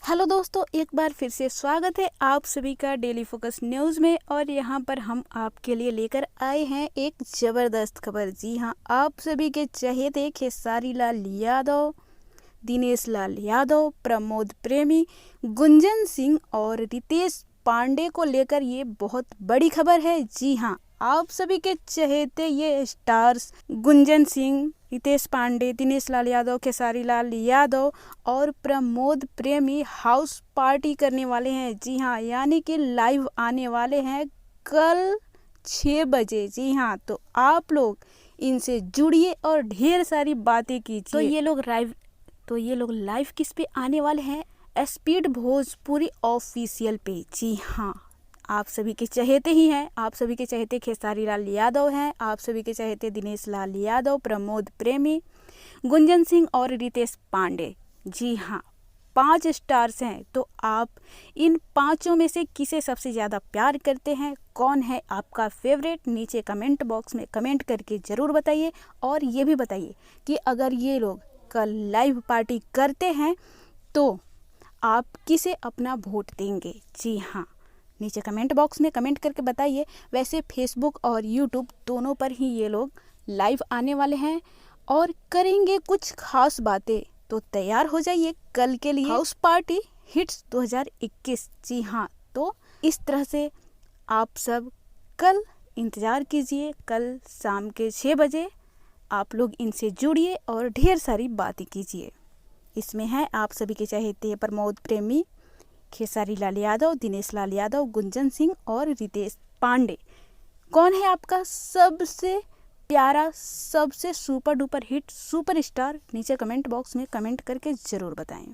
Hello दोस्तों, एक बार फिर से स्वागत है आप सभी का डेली फोकस न्यूज़ में। और यहाँ पर हम आपके लिए लेकर आए हैं एक ज़बरदस्त खबर। जी हाँ, आप सभी के चहेते खेसारी लाल यादव, दिनेश लाल यादव, प्रमोद प्रेमी, गुंजन सिंह और रितेश पांडे को लेकर ये बहुत बड़ी खबर है। जी हाँ, आप सभी के चहेते ये स्टार्स गुंजन सिंह, रितेश पांडे, दिनेश लाल यादव, खेसारी लाल यादव और प्रमोद प्रेमी हाउस पार्टी करने वाले हैं। जी हाँ, यानी कि लाइव आने वाले हैं कल 6 बजे। जी हाँ, तो आप लोग इनसे जुड़िए और ढेर सारी बातें कीजिए। तो ये लोग लाइव किस पे आने वाले हैं? स्पीड भोजपुरी ऑफिशियल पे। जी हाँ, आप सभी के चहेते ही हैं। आप सभी के चहेते खेसारी लाल यादव हैं, आप सभी के चहेते दिनेश लाल यादव, प्रमोद प्रेमी, गुंजन सिंह और रितेश पांडे। जी हाँ, 5 स्टार्स हैं। तो आप इन पांचों में से किसे सबसे ज़्यादा प्यार करते हैं? कौन है आपका फेवरेट? नीचे कमेंट बॉक्स में कमेंट करके ज़रूर बताइए। और ये भी बताइए कि अगर ये लोग कल लाइव पार्टी करते हैं तो आप किसे अपना वोट देंगे? जी हाँ, नीचे कमेंट बॉक्स में कमेंट करके बताइए। वैसे फेसबुक और यूट्यूब दोनों पर ही ये लोग लाइव आने वाले हैं और करेंगे कुछ खास बातें। तो तैयार हो जाइए कल के लिए हाउस पार्टी हिट्स 2021। जी हाँ, तो इस तरह से आप सब कल इंतज़ार कीजिए। कल शाम के 6 बजे आप लोग इनसे जुड़िए और ढेर सारी बातें कीजिए। इसमें है आप सभी के चहेते प्रमोद प्रेमी, खेसारी लाल यादव, दिनेश लाल यादव, गुंजन सिंह और रितेश पांडे। कौन है आपका सबसे प्यारा, सबसे super duper hit super star? नीचे कमेंट बॉक्स में कमेंट करके ज़रूर बताएं।